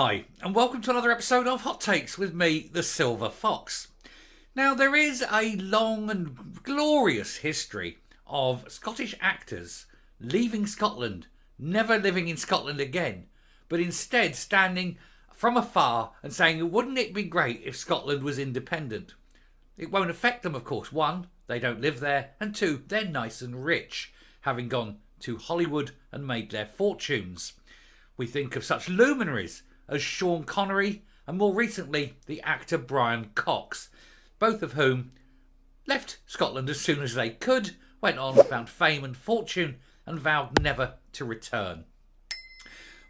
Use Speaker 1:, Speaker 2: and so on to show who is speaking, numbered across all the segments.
Speaker 1: Hi, and welcome to another episode of Hot Takes with me, the Silver Fox. Now, there is a long and glorious history of Scottish actors leaving Scotland, never living in Scotland again, but instead standing from afar and saying, wouldn't it be great if Scotland was independent? It won't affect them, of course. One, they don't live there, and two, they're nice and rich, having gone to Hollywood and made their fortunes. We think of such luminaries as Sean Connery and more recently the actor Brian Cox, both of whom left Scotland as soon as they could, went on, found fame and fortune and vowed never to return.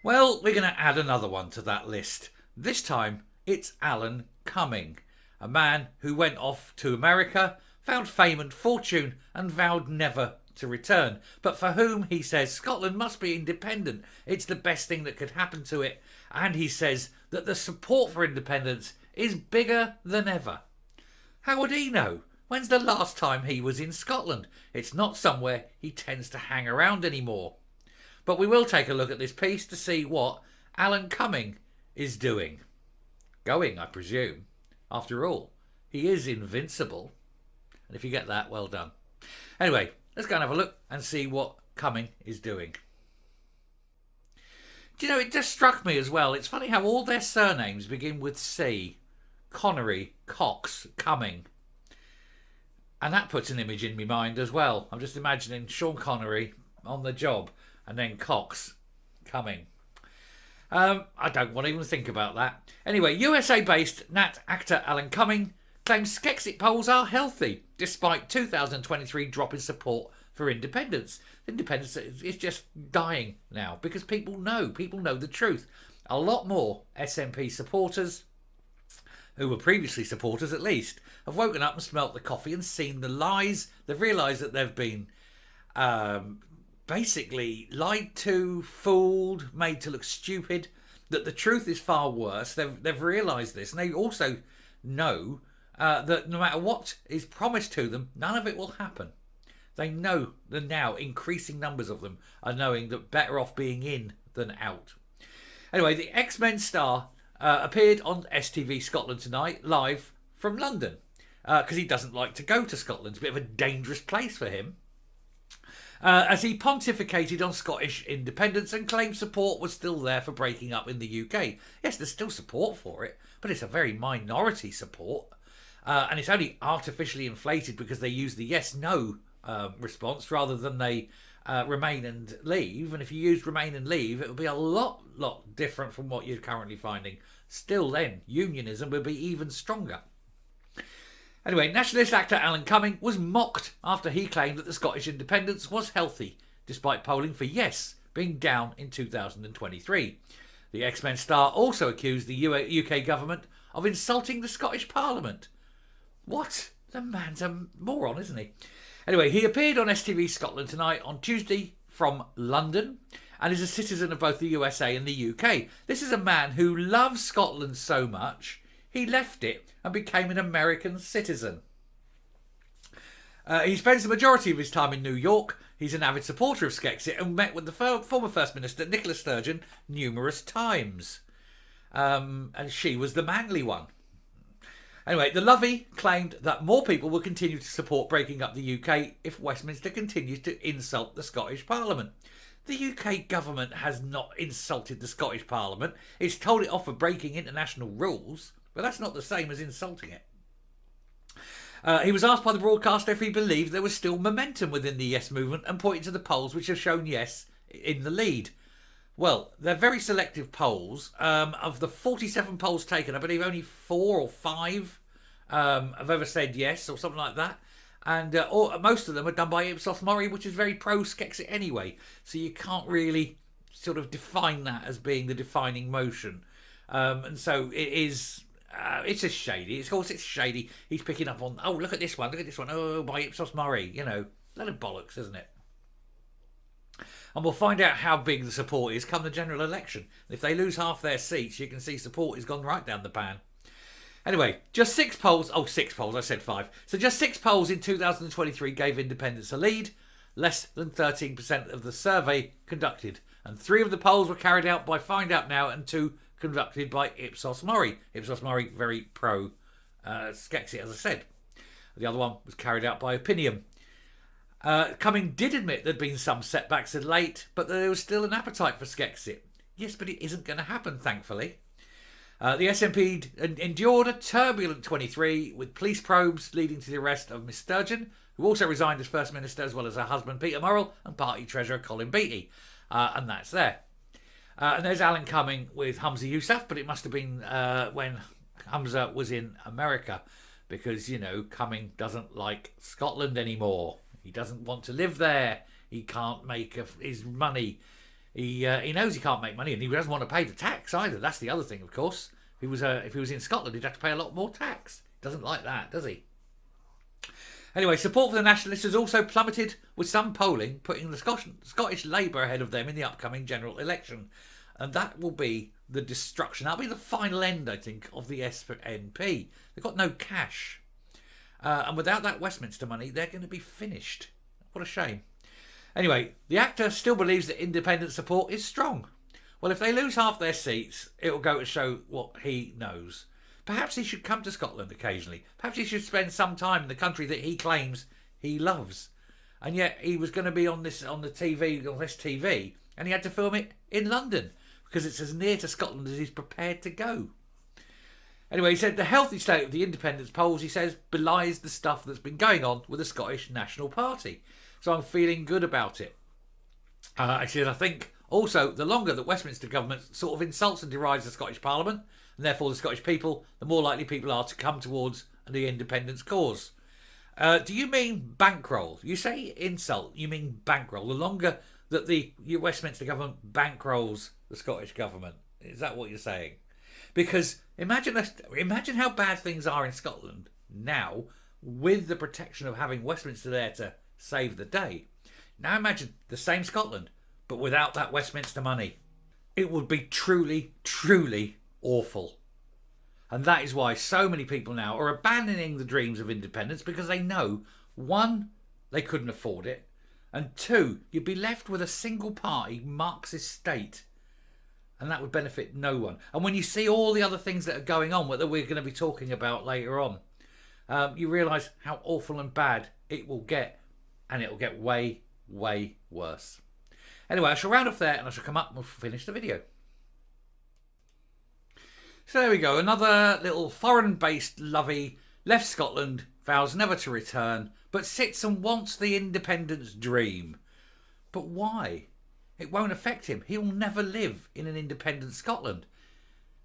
Speaker 1: Well, we're going to add another one to that list. This time it's Alan Cumming, a man who went off to America, found fame and fortune and vowed never to return, but for whom he says Scotland must be independent. It's the best thing that could happen to it, and he says that the support for independence is bigger than ever. How would he know? When's the last time he was in Scotland? It's not somewhere he tends to hang around anymore. But we will take a look at this piece to see what Alan Cumming is doing. Going, I presume. After all, he is invincible. And if you get that, well done. Anyway, let's go and have a look and see what Cumming is doing. Do you know, it just struck me as well. It's funny how all their surnames begin with C. Connery, Cox, Cumming. And that puts an image in my mind as well. I'm just imagining Sean Connery on the job and then Cox, Cumming. I don't want to even think about that. Anyway, USA-based Nat actor Alan Cumming claims Skexit polls are healthy despite 2023 drop in support for independence. Independence is just dying now because people know the truth. A lot more SNP supporters, who were previously supporters at least, have woken up and smelt the coffee and seen the lies. They've realised that they've been basically lied to, fooled, made to look stupid, that the truth is far worse. They've realised this, and they also know that no matter what is promised to them, none of it will happen. They know that now increasing numbers of them are knowing that better off being in than out. Anyway, the X-Men star appeared on STV Scotland Tonight live from London because he doesn't like to go to Scotland. It's a bit of a dangerous place for him. As he pontificated on Scottish independence and claimed support was still there for breaking up in the UK. Yes, there's still support for it, but it's a very minority support. And it's only artificially inflated because they use the yes-no response rather than they remain and leave. And if you used remain and leave, it would be a lot different from what you're currently finding. Still then, unionism would be even stronger. Anyway, nationalist actor Alan Cumming was mocked after he claimed that the Scottish independence was healthy, despite polling for yes being down in 2023. The X-Men star also accused the UK government of insulting the Scottish Parliament. What? The man's a moron, isn't he? Anyway, he appeared on STV Scotland Tonight on Tuesday from London and is a citizen of both the USA and the UK. This is a man who loves Scotland so much, he left it and became an American citizen. He spends the majority of his time in New York. He's an avid supporter of Skexit and met with the former First Minister Nicola Sturgeon numerous times. And she was the manly one. Anyway, the lovey claimed that more people will continue to support breaking up the UK if Westminster continues to insult the Scottish Parliament. The UK government has not insulted the Scottish Parliament. It's told it off for breaking international rules, but that's not the same as insulting it. He was asked by the broadcaster if he believed there was still momentum within the Yes movement and pointed to the polls which have shown Yes in the lead. Well, they're very selective polls. Of the 47 polls taken, I believe only 4 or 5 have ever said yes or something like that. And most of them are done by Ipsos Mori, which is very pro-Skexit anyway. So you can't really sort of define that as being the defining motion. And so it is... it's just shady. Of course, it's shady. He's picking up on, oh, look at this one. Oh, by Ipsos Mori. You know, a lot of bollocks, isn't it? And we'll find out how big the support is come the general election. If they lose half their seats, you can see support has gone right down the pan. Anyway, just 6 polls. Oh, 6 polls. I said 5. So just 6 polls in 2023 gave independents a lead. Less than 13% of the survey conducted. And 3 of the polls were carried out by Find Out Now and 2 conducted by Ipsos Mori. Ipsos Mori, very pro Skexit, as I said. The other one was carried out by Opinion. Cumming did admit there'd been some setbacks of late, but there was still an appetite for Skexit. Yes, but it isn't going to happen, thankfully. The SNP endured a turbulent 23, with police probes leading to the arrest of Miss Sturgeon, who also resigned as First Minister, as well as her husband Peter Murrell and Party Treasurer Colin Beattie. And that's there. And there's Alan Cumming with Humza Yousaf, but it must have been when Humza was in America, because, you know, Cumming doesn't like Scotland anymore. He doesn't want to live there. He can't make his money. He knows he can't make money, and he doesn't want to pay the tax either. That's the other thing, of course. If he was in Scotland, he'd have to pay a lot more tax. Doesn't like that, does he? Anyway, support for the Nationalists has also plummeted, with some polling putting the Scottish Labour ahead of them in the upcoming general election. And that will be the destruction. That'll be the final end, I think, of the SNP. They've got no cash. And without that Westminster money, they're going to be finished. What a shame. Anyway, the actor still believes that independent support is strong. Well, if they lose half their seats, it will go to show what he knows. Perhaps he should come to Scotland occasionally. Perhaps he should spend some time in the country that he claims he loves. And yet he was going to be on this TV, and he had to film it in London because it's as near to Scotland as he's prepared to go. Anyway, he said the healthy state of the independence polls, he says, belies the stuff that's been going on with the Scottish National Party. So I'm feeling good about it. I think also the longer that Westminster government sort of insults and derides the Scottish Parliament, and therefore the Scottish people, the more likely people are to come towards the independence cause. Do you mean bankroll? You say insult, you mean bankroll. The longer that the Westminster government bankrolls the Scottish government. Is that what you're saying? Because imagine how bad things are in Scotland now, with the protection of having Westminster there to save the day. Now imagine the same Scotland, but without that Westminster money. It would be truly, truly awful. And that is why so many people now are abandoning the dreams of independence, because they know, one, they couldn't afford it, and two, you'd be left with a single party Marxist state, and that would benefit no one. And when you see all the other things that are going on, that we're going to be talking about later on, you realise how awful and bad it will get, and it will get way, way worse. Anyway, I shall round off there, and I shall come up and we'll finish the video. So there we go, another little foreign-based lovey left Scotland, vows never to return, but sits and wants the independence dream. But why? It won't affect him. He'll never live in an independent Scotland.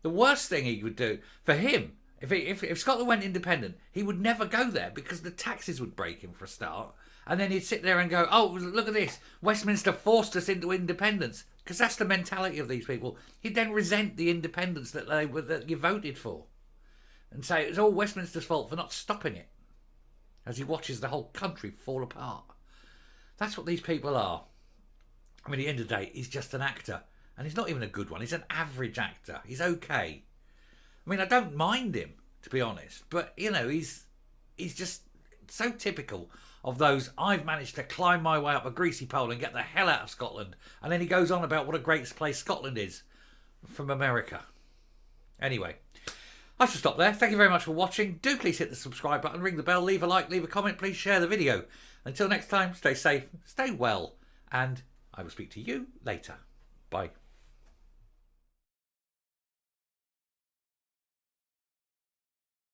Speaker 1: The worst thing he would do, for him, if Scotland went independent, he would never go there because the taxes would break him for a start. And then he'd sit there and go, oh, look at this. Westminster forced us into independence. Because that's the mentality of these people. He'd then resent the independence that you voted for. And say it's all Westminster's fault for not stopping it. As he watches the whole country fall apart. That's what these people are. I mean, at the end of the day, he's just an actor. And he's not even a good one. He's an average actor. He's okay. I mean, I don't mind him, to be honest. But, you know, he's just so typical of those, I've managed to climb my way up a greasy pole and get the hell out of Scotland. And then he goes on about what a great place Scotland is from America. Anyway, I shall stop there. Thank you very much for watching. Do please hit the subscribe button, ring the bell, leave a like, leave a comment. Please share the video. Until next time, stay safe, stay well, and I will speak to you later. Bye.